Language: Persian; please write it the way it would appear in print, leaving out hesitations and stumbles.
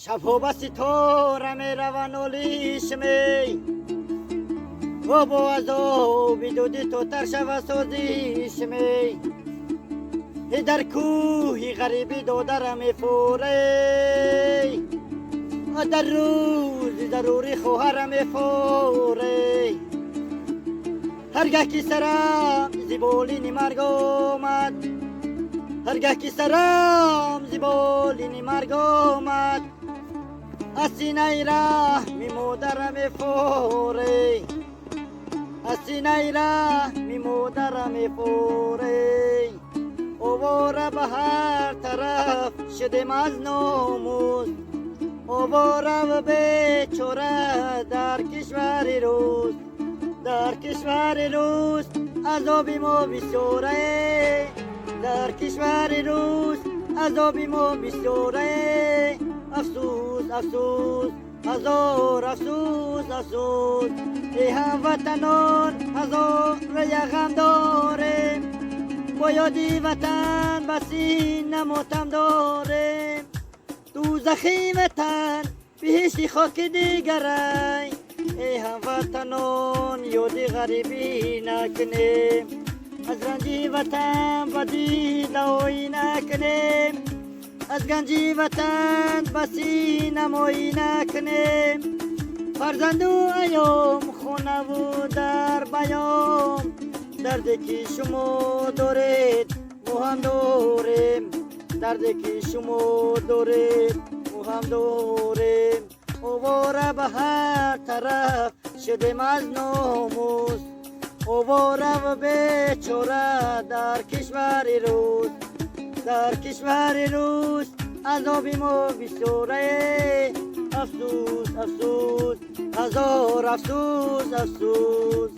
شبها بس تارم روانالیش می و با عذاب دودی تو تر شو سازیش می در کوهی غریبی دادرم فوری در روز ضروری خواهرم فوری هرگاه که سرم زیبالین مرگ آمد هرگاه که سرم زیبالین مرگ آمد از سینه رحم مادرم فوری از سینه رحم مادرم فوری آواره به هر طرف شدم از ناموس آواره و بیچاره در کشور روز در کشور روز عذاب ما بسیاره در کشور روز عذاب ما بسیاره افسوس افسوس هزار افسوس افسوس ای هموطنان هزار یغم داریم با یادی وطن بسی نماتم داریم دوزخی وطن بهشتی خاک دیگره ای هموطنان یادی غریبی نکنیم از رنجی وطن بدی دایی نکنیم از گنجی وطن بسی نمایی نکنیم فرزند و ایام خونه و در بیام دردی که شما دارید ما هم داریم دردی که شما دارید ما هم داریم آواره به هر طرف شدیم از ناموس آواره و بیچاره در کشور روز در کشور روز عذاب ما بسیاره افسوس افسوس هزار افسوس افسوس